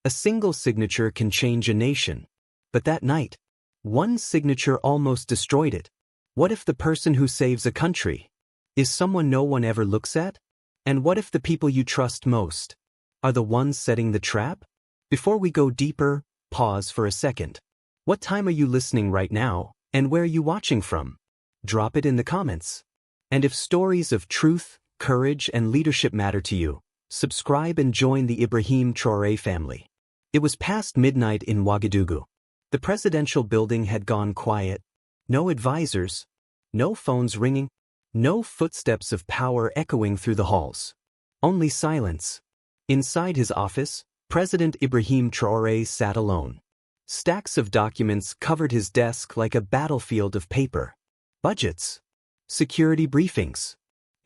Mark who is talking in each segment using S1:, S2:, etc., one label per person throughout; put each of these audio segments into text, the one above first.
S1: A single signature can change a nation. But that night, one signature almost destroyed it. What if the person who saves a country is someone no one ever looks at? And what if the people you trust most are the ones setting the trap? Before we go deeper, pause for a second. What time are you listening right now, and where are you watching from? Drop it in the comments. And if stories of truth, courage, and leadership matter to you, subscribe and join the Ibrahim Traoré family. It was past midnight in Ouagadougou. The presidential building had gone quiet. No advisors, no phones ringing, no footsteps of power echoing through the halls. Only silence. Inside his office, President Ibrahim Traoré sat alone. Stacks of documents covered his desk like a battlefield of paper. Budgets, security briefings,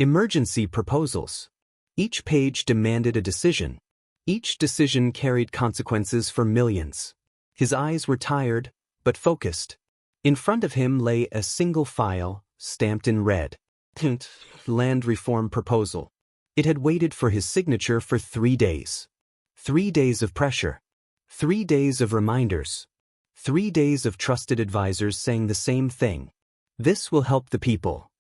S1: emergency proposals. Each page demanded a decision. Each decision carried consequences for millions. His eyes were tired, but focused. In front of him lay a single file, stamped in red. Land reform proposal. It had waited for his signature for 3 days. 3 days of pressure. 3 days of reminders. 3 days of trusted advisors saying the same thing. This will help the people.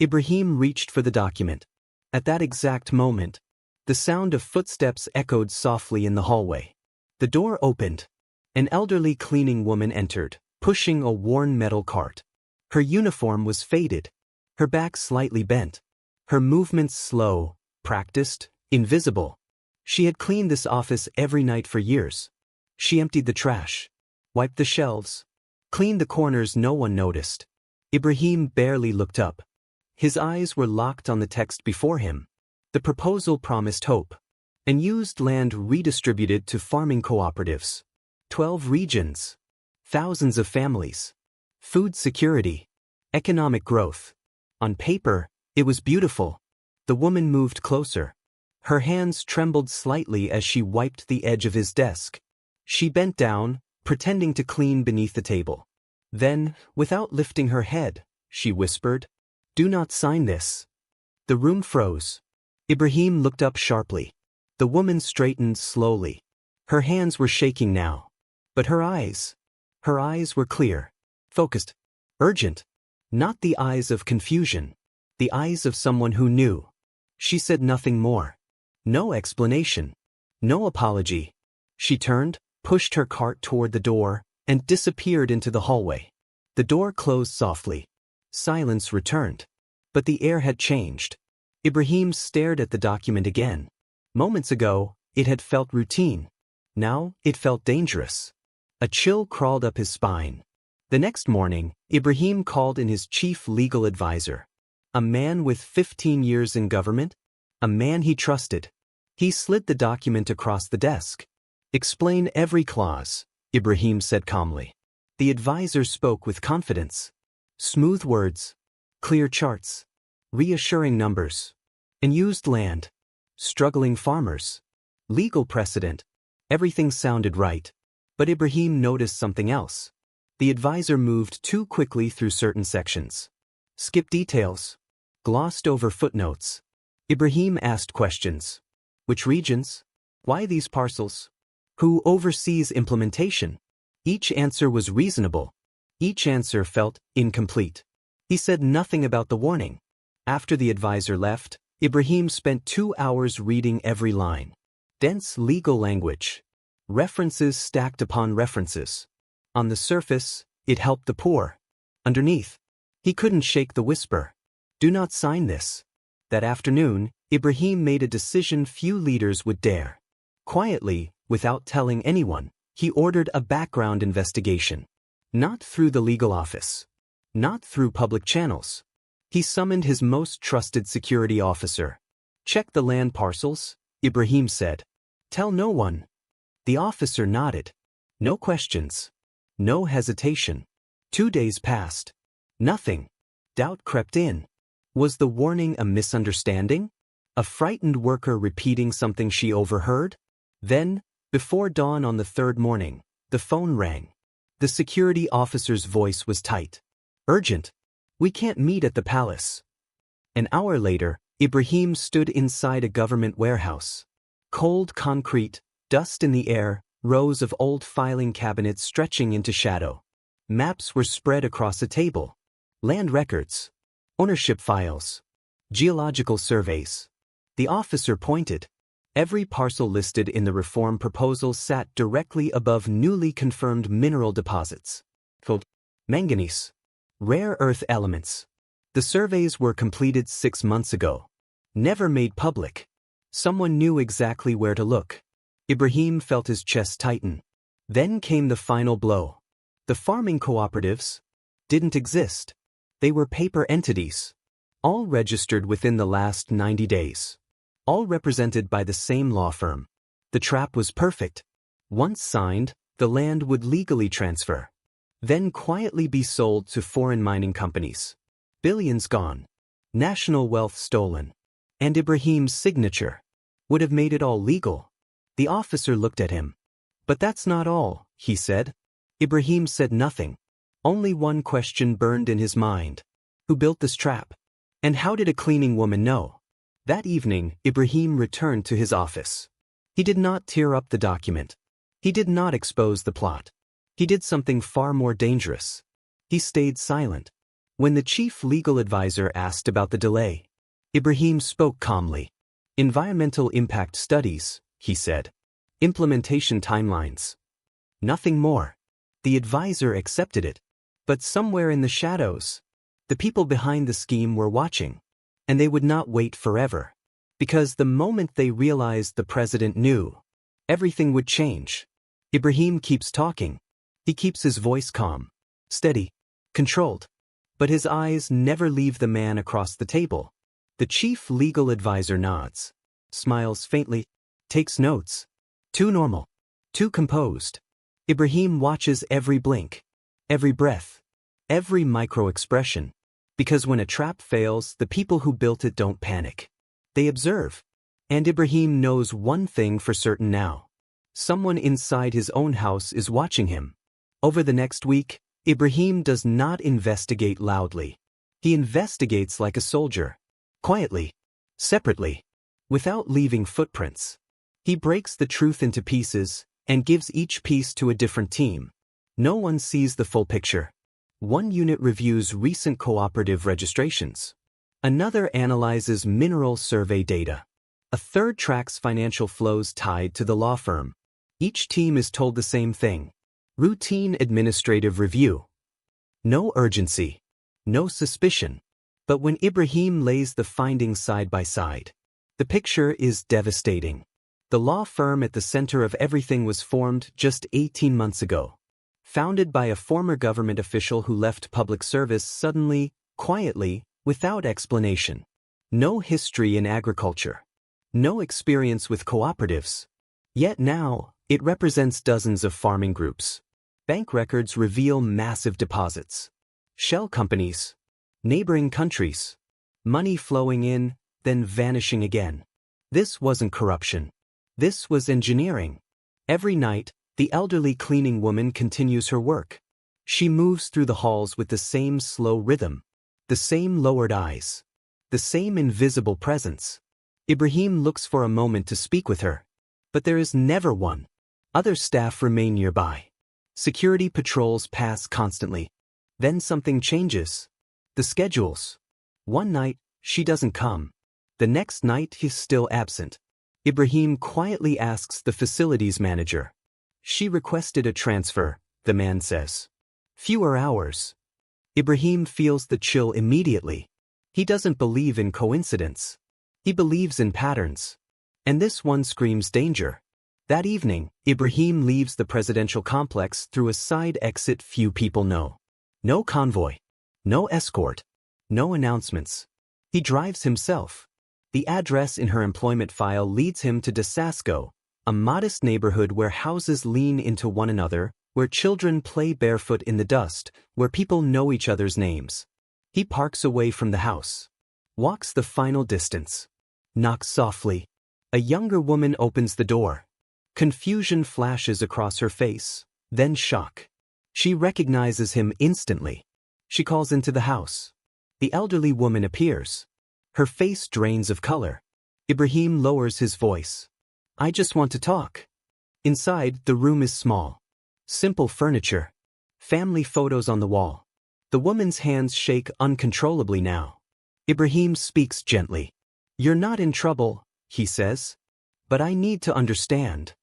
S1: Ibrahim reached for the document. At that exact moment, the sound of footsteps echoed softly in the hallway. The door opened. An elderly cleaning woman entered, pushing a worn metal cart. Her uniform was faded, her back slightly bent, her movements slow, practiced, invisible. She had cleaned this office every night for years. She emptied the trash, wiped the shelves, cleaned the corners no one noticed. Ibrahim barely looked up. His eyes were locked on the text before him. The proposal promised hope. Unused land redistributed to farming cooperatives. 12 regions. Thousands of families. Food security. Economic growth. On paper, it was beautiful. The woman moved closer. Her hands trembled slightly as she wiped the edge of his desk. She bent down, pretending to clean beneath the table. Then, without lifting her head, she whispered, "Do not sign this." The room froze. Ibrahim looked up sharply. The woman straightened slowly. Her hands were shaking now. But her eyes were clear, focused, urgent. Not the eyes of confusion. The eyes of someone who knew. She said nothing more. No explanation. No apology. She turned, pushed her cart toward the door, and disappeared into the hallway. The door closed softly. Silence returned. But the air had changed. Ibrahim stared at the document again. Moments ago, it had felt routine. Now, it felt dangerous. A chill crawled up his spine. The next morning, Ibrahim called in his chief legal advisor. A man with 15 years in government. A man he trusted. He slid the document across the desk. "Explain every clause," Ibrahim said calmly. The advisor spoke with confidence. Smooth words. Clear charts. Reassuring numbers. Unused land. Struggling farmers. Legal precedent. Everything sounded right. But Ibrahim noticed something else. The advisor moved too quickly through certain sections. Skipped details. Glossed over footnotes. Ibrahim asked questions. Which regions? Why these parcels? Who oversees implementation? Each answer was reasonable. Each answer felt incomplete. He said nothing about the warning. After the advisor left, Ibrahim spent 2 hours reading every line. Dense legal language. References stacked upon references. On the surface, it helped the poor. Underneath, he couldn't shake the whisper. "Do not sign this." That afternoon, Ibrahim made a decision few leaders would dare. Quietly, without telling anyone, he ordered a background investigation. Not through the legal office. Not through public channels. He summoned his most trusted security officer. "Check the land parcels," Ibrahim said. "Tell no one." The officer nodded. No questions. No hesitation. 2 days passed. Nothing. Doubt crept in. Was the warning a misunderstanding? A frightened worker repeating something she overheard? Then, before dawn on the 3rd morning, the phone rang. The security officer's voice was tight. "Urgent. We can't meet at the palace." An hour later, Ibrahim stood inside a government warehouse. Cold concrete, dust in the air, rows of old filing cabinets stretching into shadow. Maps were spread across a table. Land records, ownership files, geological surveys. The officer pointed. Every parcel listed in the reform proposal sat directly above newly confirmed mineral deposits. Manganese. Rare earth elements. The surveys were completed 6 months ago. Never made public. Someone knew exactly where to look. Ibrahim felt his chest tighten. Then came the final blow. The farming cooperatives didn't exist. They were paper entities. All registered within the last 90 days. All represented by the same law firm. The trap was perfect. Once signed, the land would legally transfer. Then quietly be sold to foreign mining companies. Billions gone. National wealth stolen. And Ibrahim's signature would have made it all legal. The officer looked at him. But that's not all, he said. Ibrahim said nothing. Only one question burned in his mind. Who built this trap? And how did a cleaning woman know? That evening, Ibrahim returned to his office. He did not tear up the document. He did not expose the plot. He did something far more dangerous. He stayed silent. When the chief legal advisor asked about the delay, Ibrahim spoke calmly. Environmental impact studies, he said. Implementation timelines. Nothing more. The advisor accepted it. But somewhere in the shadows, the people behind the scheme were watching. And they would not wait forever. Because the moment they realized the president knew, everything would change. Ibrahim keeps talking. He keeps his voice calm, steady, controlled. But his eyes never leave the man across the table. The chief legal advisor nods, smiles faintly, takes notes. Too normal, too composed. Ibrahim watches every blink, every breath, every micro-expression. Because when a trap fails, the people who built it don't panic. They observe. And Ibrahim knows one thing for certain now. Someone inside his own house is watching him. Over the next week, Ibrahim does not investigate loudly. He investigates like a soldier. Quietly. Separately. Without leaving footprints. He breaks the truth into pieces and gives each piece to a different team. No one sees the full picture. One unit reviews recent cooperative registrations. Another analyzes mineral survey data. A third tracks financial flows tied to the law firm. Each team is told the same thing. Routine administrative review. No urgency. No suspicion. But when Ibrahim lays the findings side by side, the picture is devastating. The law firm at the center of everything was formed just 18 months ago. Founded by a former government official who left public service suddenly, quietly, without explanation. No history in agriculture. No experience with cooperatives. Yet now, it represents dozens of farming groups. Bank records reveal massive deposits. Shell companies. Neighboring countries. Money flowing in, then vanishing again. This wasn't corruption. This was engineering. Every night, the elderly cleaning woman continues her work. She moves through the halls with the same slow rhythm. The same lowered eyes. The same invisible presence. Ibrahim looks for a moment to speak with her. But there is never one. Other staff remain nearby. Security patrols pass constantly. Then something changes. The schedules. One night, she doesn't come. The next night, he's still absent. Ibrahim quietly asks the facilities manager. She requested a transfer, the man says. Fewer hours. Ibrahim feels the chill immediately. He doesn't believe in coincidence. He believes in patterns. And this one screams danger. That evening, Ibrahim leaves the presidential complex through a side exit few people know. No convoy. No escort. No announcements. He drives himself. The address in her employment file leads him to Desasco, a modest neighborhood where houses lean into one another, where children play barefoot in the dust, where people know each other's names. He parks away from the house. Walks the final distance. Knocks softly. A younger woman opens the door. Confusion flashes across her face, then shock. She recognizes him instantly. She calls into the house. The elderly woman appears. Her face drains of color. Ibrahim lowers his voice. I just want to talk. Inside, the room is small. Simple furniture. Family photos on the wall. The woman's hands shake uncontrollably now. Ibrahim speaks gently. "You're not in trouble," he says. "But I need to understand."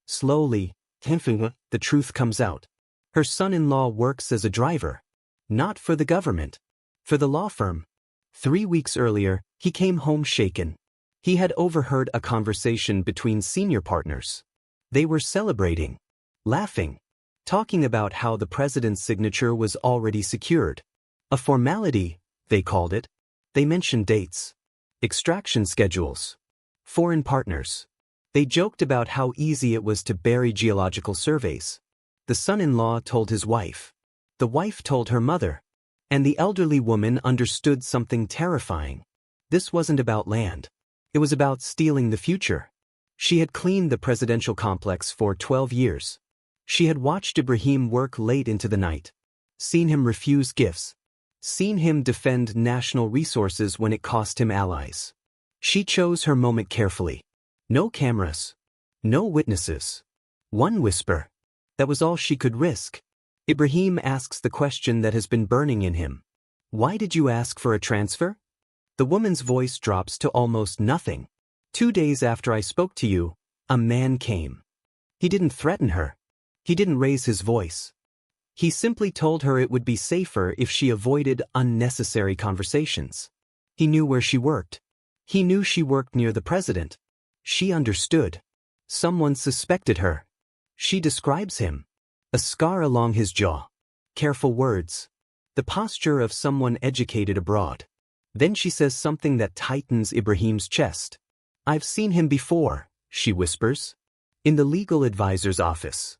S1: Slowly, the truth comes out. Her son-in-law works as a driver. Not for the government. For the law firm. 3 weeks earlier, he came home shaken. He had overheard a conversation between senior partners. They were celebrating, laughing, talking about how the president's signature was already secured. A formality, they called it. They mentioned dates, extraction schedules, foreign partners. They joked about how easy it was to bury geological surveys. The son-in-law told his wife. The wife told her mother. And the elderly woman understood something terrifying. This wasn't about land. It was about stealing the future. She had cleaned the presidential complex for 12 years. She had watched Ibrahim work late into the night. Seen him refuse gifts. Seen him defend national resources when it cost him allies. She chose her moment carefully. No cameras. No witnesses. One whisper. That was all she could risk. Ibrahim asks the question that has been burning in him. "Why did you ask for a transfer?" The woman's voice drops to almost nothing. "2 days after I spoke to you, a man came. He didn't threaten her. He didn't raise his voice. He simply told her it would be safer if she avoided unnecessary conversations. He knew where she worked. He knew she worked near the president. She understood. Someone suspected her. She describes him. A scar along his jaw. Careful words. The posture of someone educated abroad. Then she says something that tightens Ibrahim's chest. "I've seen him before," she whispers. In the legal advisor's office.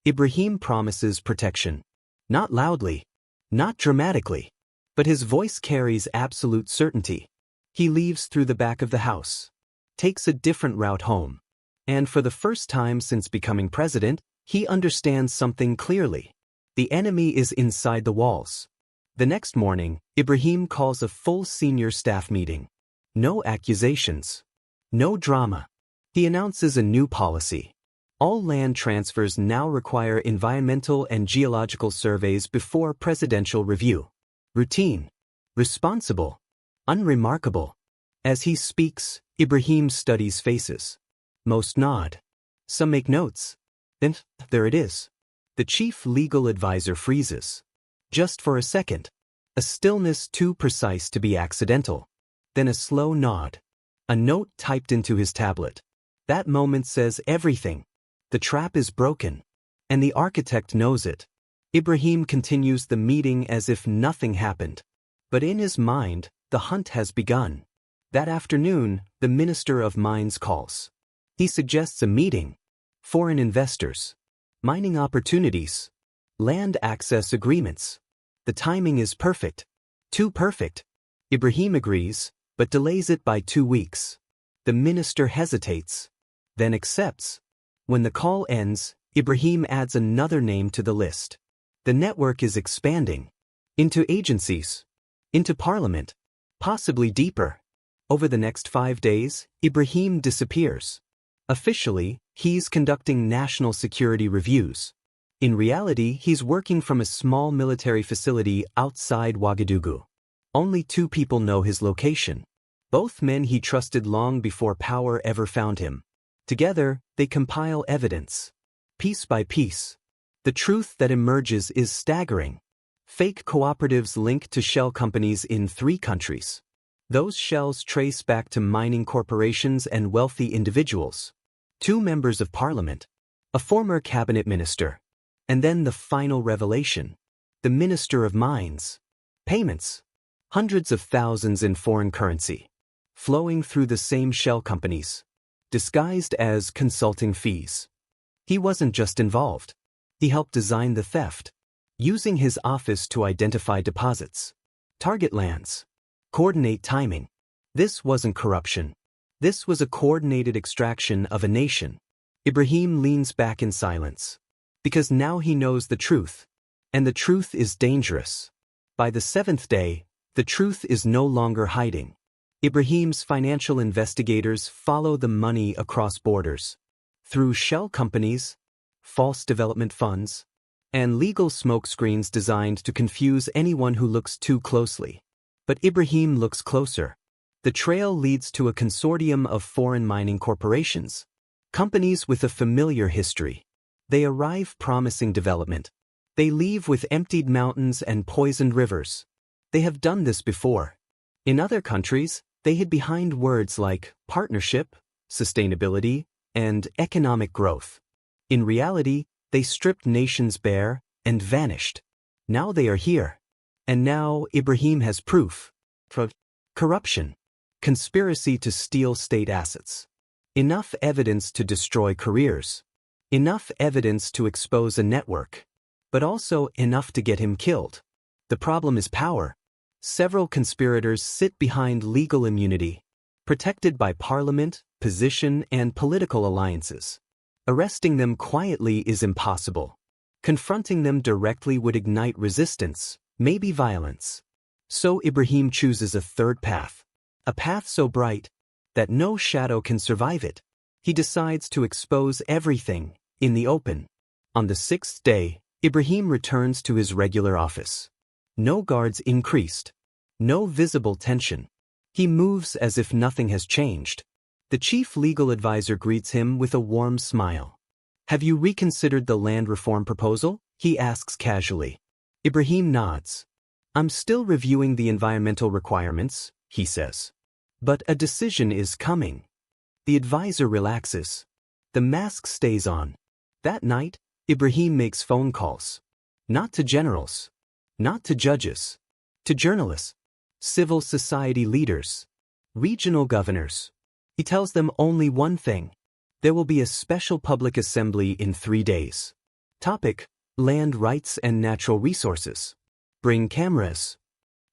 S1: Ibrahim promises protection. Not loudly. Not dramatically. But his voice carries absolute certainty. He leaves through the back of the house. Takes a different route home. And for the first time since becoming president, he understands something clearly. The enemy is inside the walls. The next morning, Ibrahim calls a full senior staff meeting. No accusations. No drama. He announces a new policy. All land transfers now require environmental and geological surveys before presidential review. Routine. Responsible. Unremarkable. As he speaks, Ibrahim studies faces. Most nod. Some make notes. Then, there it is. The chief legal advisor freezes. Just for a second. A stillness too precise to be accidental. Then a slow nod. A note typed into his tablet. That moment says everything. The trap is broken. And the architect knows it. Ibrahim continues the meeting as if nothing happened. But in his mind, the hunt has begun. That afternoon, the Minister of Mines calls. He suggests a meeting. Foreign investors. Mining opportunities. Land access agreements. The timing is perfect. Too perfect. Ibrahim agrees, but delays it by 2 weeks. The minister hesitates. Then accepts. When the call ends, Ibrahim adds another name to the list. The network is expanding. Into agencies. Into parliament. Possibly deeper. Over the next 5 days, Ibrahim disappears. Officially, he's conducting national security reviews. In reality, he's working from a small military facility outside Ouagadougou. Only 2 people know his location. Both men he trusted long before power ever found him. Together, they compile evidence. Piece by piece. The truth that emerges is staggering. Fake cooperatives linked to shell companies in 3 countries. Those shells trace back to mining corporations and wealthy individuals. 2 members of parliament. A former cabinet minister. And then the final revelation. The Minister of Mines. Payments. Hundreds of thousands in foreign currency. Flowing through the same shell companies. Disguised as consulting fees. He wasn't just involved. He helped design the theft. Using his office to identify deposits. Target lands. Coordinate timing. This wasn't corruption. This was a coordinated extraction of a nation. Ibrahim leans back in silence. Because now he knows the truth. And the truth is dangerous. By the 7th day, the truth is no longer hiding. Ibrahim's financial investigators follow the money across borders. through shell companies, false development funds, and legal smokescreens designed to confuse anyone who looks too closely. But Ibrahim looks closer. The trail leads to a consortium of foreign mining corporations, companies with a familiar history. They arrive promising development. They leave with emptied mountains and poisoned rivers. They have done this before. In other countries, they hid behind words like partnership, sustainability, and economic growth. In reality, they stripped nations bare and vanished. Now they are here. And now Ibrahim has proof. Corruption. Conspiracy to steal state assets. Enough evidence to destroy careers. Enough evidence to expose a network. But also enough to get him killed. The problem is power. Several conspirators sit behind legal immunity, protected by parliament, position, and political alliances. Arresting them quietly is impossible. Confronting them directly would ignite resistance, maybe violence. So Ibrahim chooses a third path. A path so bright that no shadow can survive it. He decides to expose everything in the open. On the sixth day, Ibrahim returns to his regular office. No guards increased. No visible tension. He moves as if nothing has changed. The chief legal advisor greets him with a warm smile. "Have you reconsidered the land reform proposal?" he asks casually. Ibrahim nods. "I'm still reviewing the environmental requirements," he says. "But a decision is coming." The advisor relaxes. The mask stays on. That night, Ibrahim makes phone calls. Not to generals. Not to judges. To journalists. Civil society leaders. Regional governors. He tells them only one thing. There will be a special public assembly in 3 days. Topic: land rights and natural resources. Bring cameras.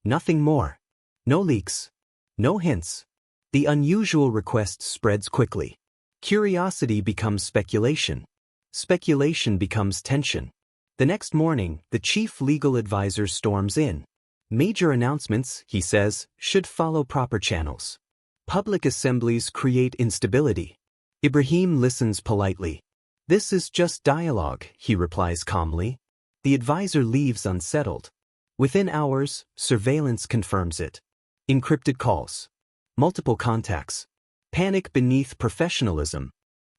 S1: Nothing more. No leaks. No hints. The unusual request spreads quickly. Curiosity becomes speculation. Speculation becomes tension. The next morning, the chief legal advisor storms in. Major announcements, he says, should follow proper channels. Public assemblies create instability. Ibrahim listens politely. "This is just dialogue," he replies calmly. The advisor leaves unsettled. Within hours, surveillance confirms it. Encrypted calls. Multiple contacts. Panic beneath professionalism.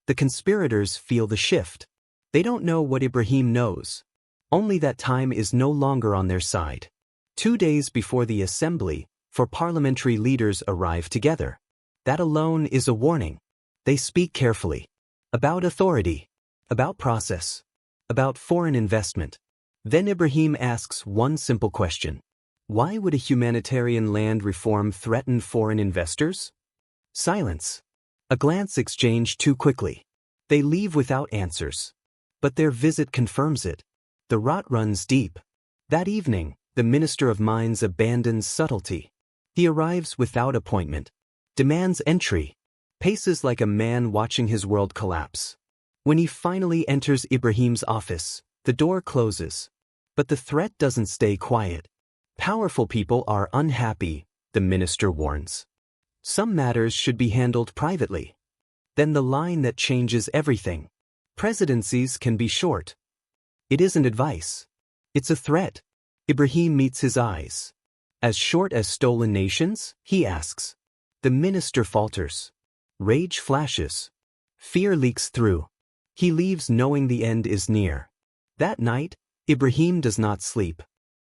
S1: The conspirators feel the shift. They don't know what Ibrahim knows. Only that time is no longer on their side. 2 days before the assembly, 4 parliamentary leaders arrive together. That alone is a warning. They speak carefully. About authority. About process. About foreign investment. Then Ibrahim asks one simple question. Why would a humanitarian land reform threaten foreign investors? Silence. A glance exchanged too quickly. They leave without answers. But their visit confirms it. The rot runs deep. That evening, the Minister of Mines abandons subtlety. He arrives without appointment. Demands entry. Paces like a man watching his world collapse. When he finally enters Ibrahim's office, the door closes. But the threat doesn't stay quiet. Powerful people are unhappy, the minister warns. Some matters should be handled privately. Then the line that changes everything. Presidencies can be short. It isn't advice. It's a threat. Ibrahim meets his eyes. As short as stolen nations? He asks. The minister falters. Rage flashes. Fear leaks through. He leaves knowing the end is near. That night, Ibrahim does not sleep.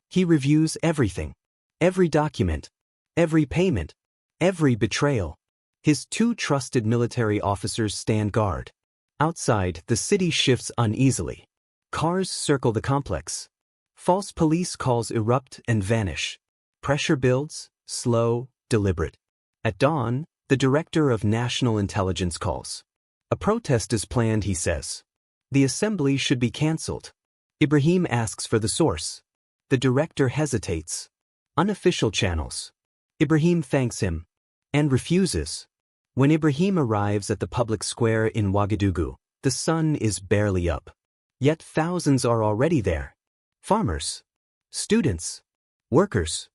S1: He reviews everything. Every document. Every payment. Every betrayal. His 2 trusted military officers stand guard. Outside, the city shifts uneasily. Cars circle the complex. False police calls erupt and vanish. Pressure builds, slow, deliberate. At dawn, the director of national intelligence calls. A protest is planned, he says. The assembly should be cancelled. Ibrahim asks for the source. The director hesitates. Unofficial channels. Ibrahim thanks him. And refuses. When Ibrahim arrives at the public square in Ouagadougou, the sun is barely up. Yet thousands are already there. Farmers. Students. Workers.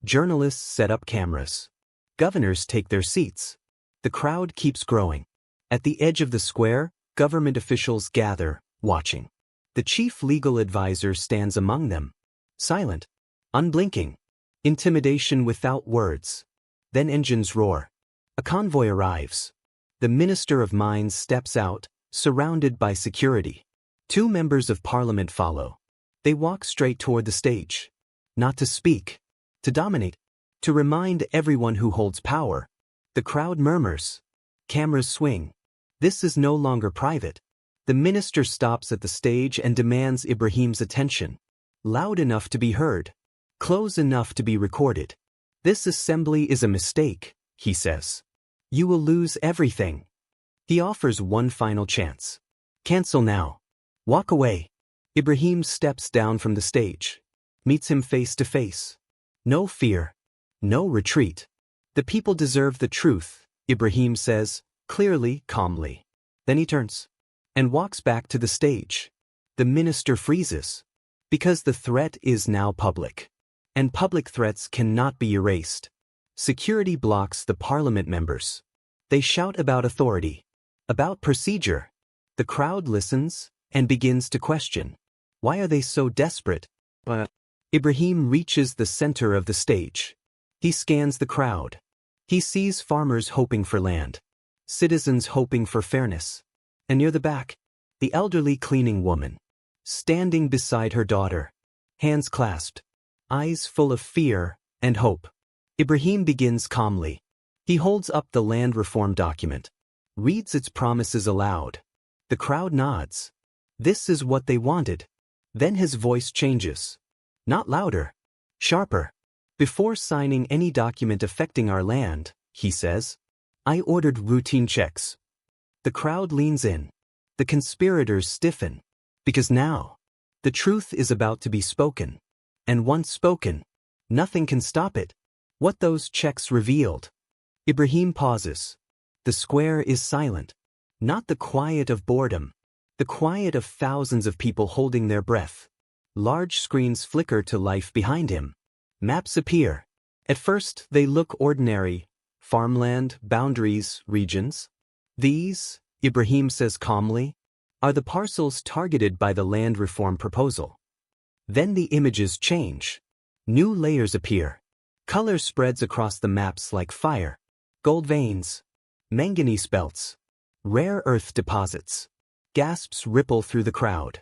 S1: Journalists set up cameras. Governors take their seats. The crowd keeps growing. At the edge of the square, Government officials gather, watching. The chief legal advisor stands among them. Silent. Unblinking. Intimidation without words. Then engines roar. A convoy arrives. The Minister of Mines steps out, surrounded by security. 2 members of parliament follow. They walk straight toward the stage. Not to speak. To dominate. To remind everyone who holds power. The crowd murmurs. Cameras swing. This is no longer private. The minister stops at the stage and demands Ibrahim's attention. Loud enough to be heard. Close enough to be recorded. This assembly is a mistake, he says. You will lose everything. He offers one final chance. Cancel now. Walk away. Ibrahim steps down from the stage. Meets him face to face. No fear. No retreat. The people deserve the truth, Ibrahim says, clearly, calmly. Then he turns and walks back to the stage. The minister freezes. Because the threat is now public. And public threats cannot be erased. Security blocks the parliament members. They shout about authority. About procedure. The crowd listens and begins to question. Why are they so desperate? But Ibrahim reaches the center of the stage. He scans the crowd. He sees farmers hoping for land. Citizens hoping for fairness. And near the back, the elderly cleaning woman. Standing beside her daughter. Hands clasped. Eyes full of fear and hope. Ibrahim begins calmly. He holds up the land reform document. Reads its promises aloud. The crowd nods. This is what they wanted. Then his voice changes. Not louder. Sharper. Before signing any document affecting our land, he says, I ordered routine checks. The crowd leans in. The conspirators stiffen. Because now, the truth is about to be spoken. And once spoken, nothing can stop it. What those checks revealed. Ibrahim pauses. The square is silent. Not the quiet of boredom. The quiet of thousands of people holding their breath. Large screens flicker to life behind him. Maps appear. At first, they look ordinary. Farmland, boundaries, regions. These, Ibrahim says calmly, are the parcels targeted by the land reform proposal. Then the images change. New layers appear. Color spreads across the maps like fire. Gold veins. Manganese belts. Rare earth deposits. Gasps ripple through the crowd.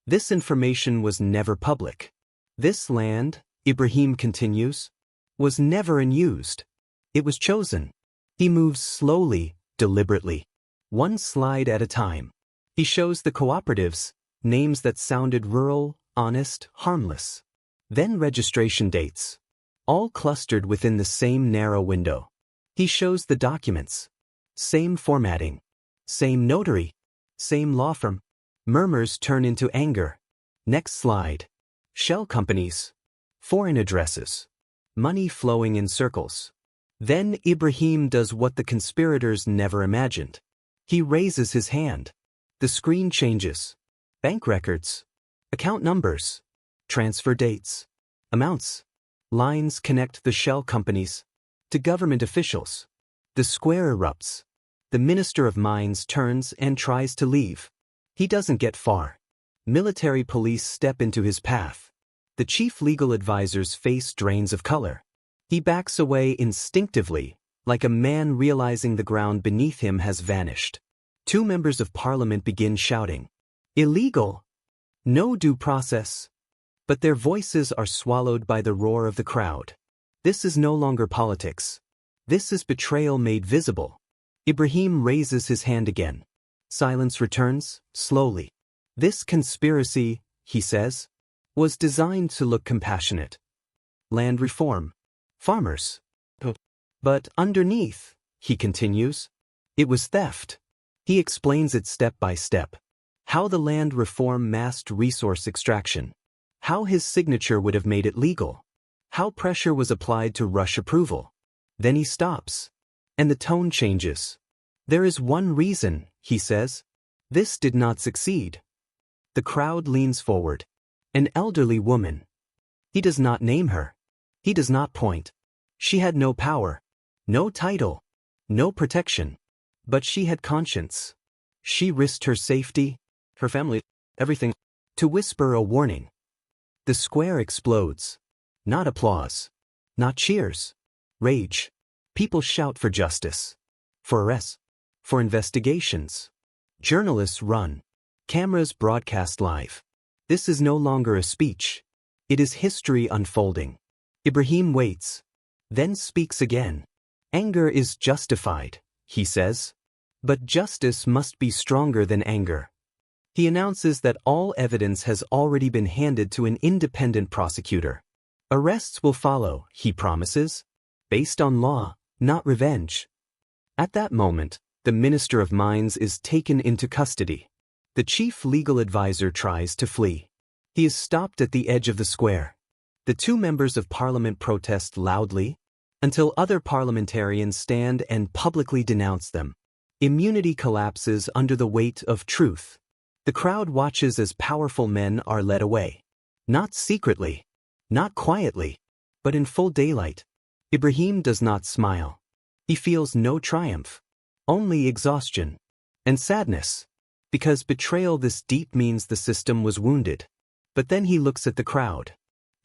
S1: This information was never public. This land, Ibrahim continues, was never unused. It was chosen. He moves slowly, deliberately. One slide at a time. He shows the cooperatives, names that sounded rural, honest, harmless. Then registration dates. All clustered within the same narrow window. He shows the documents. Same formatting. Same notary. Same law firm. Murmurs turn into anger. Next slide. Shell companies. Foreign addresses. Money flowing in circles. Then Ibrahim does what the conspirators never imagined. He raises his hand. The screen changes. Bank records. Account numbers. Transfer dates. Amounts. Lines connect the shell companies to government officials. The square erupts. The Minister of Mines turns and tries to leave. He doesn't get far. Military police step into his path. The chief legal advisor's face drains of color. He backs away instinctively, like a man realizing the ground beneath him has vanished. 2 members of parliament begin shouting. Illegal! No due process. But their voices are swallowed by the roar of the crowd. This is no longer politics. This is betrayal made visible. Ibrahim raises his hand again. Silence returns, slowly. This conspiracy, he says, was designed to look compassionate. Land reform. Farmers. But underneath, he continues, it was theft. He explains it step by step. How the land reform masked resource extraction. How his signature would have made it legal. How pressure was applied to rush approval. Then he stops. And the tone changes. There is one reason, he says. This did not succeed. The crowd leans forward. An elderly woman. He does not name her. He does not point. She had no power. No title. No protection. But she had conscience. She risked her safety, her family, everything, to whisper a warning. The square explodes. Not applause. Not cheers. Rage. People shout for justice. For arrests. For investigations. Journalists run. Cameras broadcast live. This is no longer a speech. It is history unfolding. Ibrahim waits. Then speaks again. Anger is justified, he says. But justice must be stronger than anger. He announces that all evidence has already been handed to an independent prosecutor. Arrests will follow, he promises, based on law, not revenge. At that moment, the Minister of Mines is taken into custody. The chief legal advisor tries to flee. He is stopped at the edge of the square. The two members of parliament protest loudly, until other parliamentarians stand and publicly denounce them. Immunity collapses under the weight of truth. The crowd watches as powerful men are led away. Not secretly, not quietly, but in full daylight. Ibrahim does not smile. He feels no triumph, only exhaustion and sadness, because betrayal this deep means the system was wounded. But then he looks at the crowd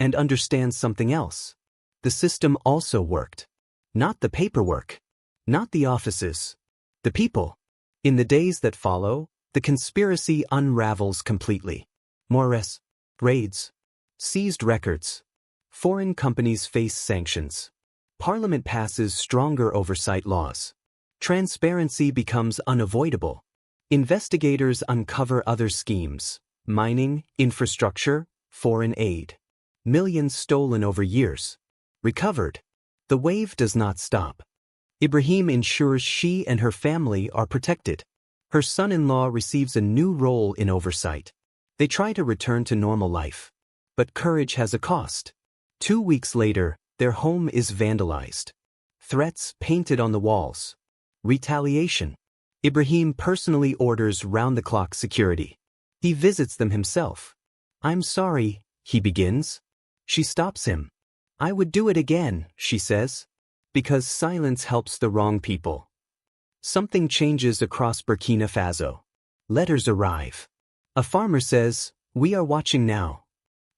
S1: and understands something else. The system also worked. Not the paperwork, not the offices, the people. In the days that follow, the conspiracy unravels completely. More arrests, raids, seized records. Foreign companies face sanctions. Parliament passes stronger oversight laws. Transparency becomes unavoidable. Investigators uncover other schemes: mining, infrastructure, foreign aid. Millions stolen over years. Recovered. The wave does not stop. Ibrahim ensures she and her family are protected. Her son-in-law receives a new role in oversight. They try to return to normal life. But courage has a cost. 2 weeks later, their home is vandalized. Threats painted on the walls. Retaliation. Ibrahim personally orders round-the-clock security. He visits them himself. "I'm sorry," he begins. She stops him. "I would do it again," she says. Because silence helps the wrong people. Something changes across Burkina Faso. Letters arrive. A farmer says, "We are watching now."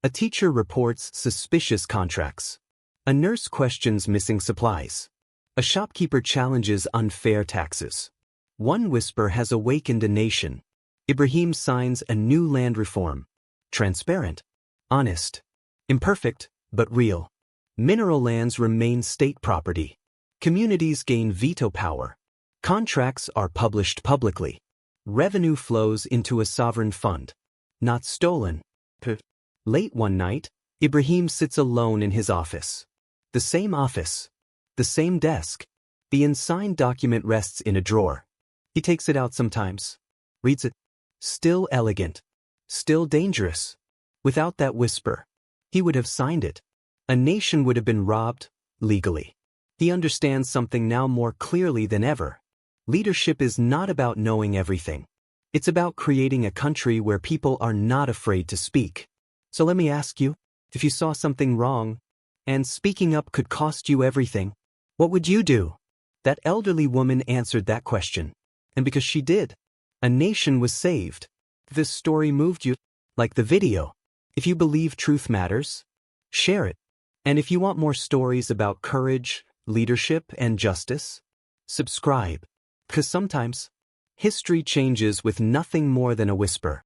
S1: A teacher reports suspicious contracts. A nurse questions missing supplies. A shopkeeper challenges unfair taxes. One whisper has awakened a nation. Ibrahim signs a new land reform. Transparent, honest, imperfect, but real. Mineral lands remain state property. Communities gain veto power. Contracts are published publicly. Revenue flows into a sovereign fund. Not stolen. Late one night, Ibrahim sits alone in his office. The same office. The same desk. The unsigned document rests in a drawer. He takes it out sometimes. Reads it. Still elegant. Still dangerous. Without that whisper, he would have signed it. A nation would have been robbed, legally. He understands something now more clearly than ever. Leadership is not about knowing everything. It's about creating a country where people are not afraid to speak. So let me ask you, if you saw something wrong, and speaking up could cost you everything, what would you do? That elderly woman answered that question. And because she did, a nation was saved. If this story moved you, like the video, if you believe truth matters, share it. And if you want more stories about courage, leadership, and justice, subscribe. Because sometimes, history changes with nothing more than a whisper.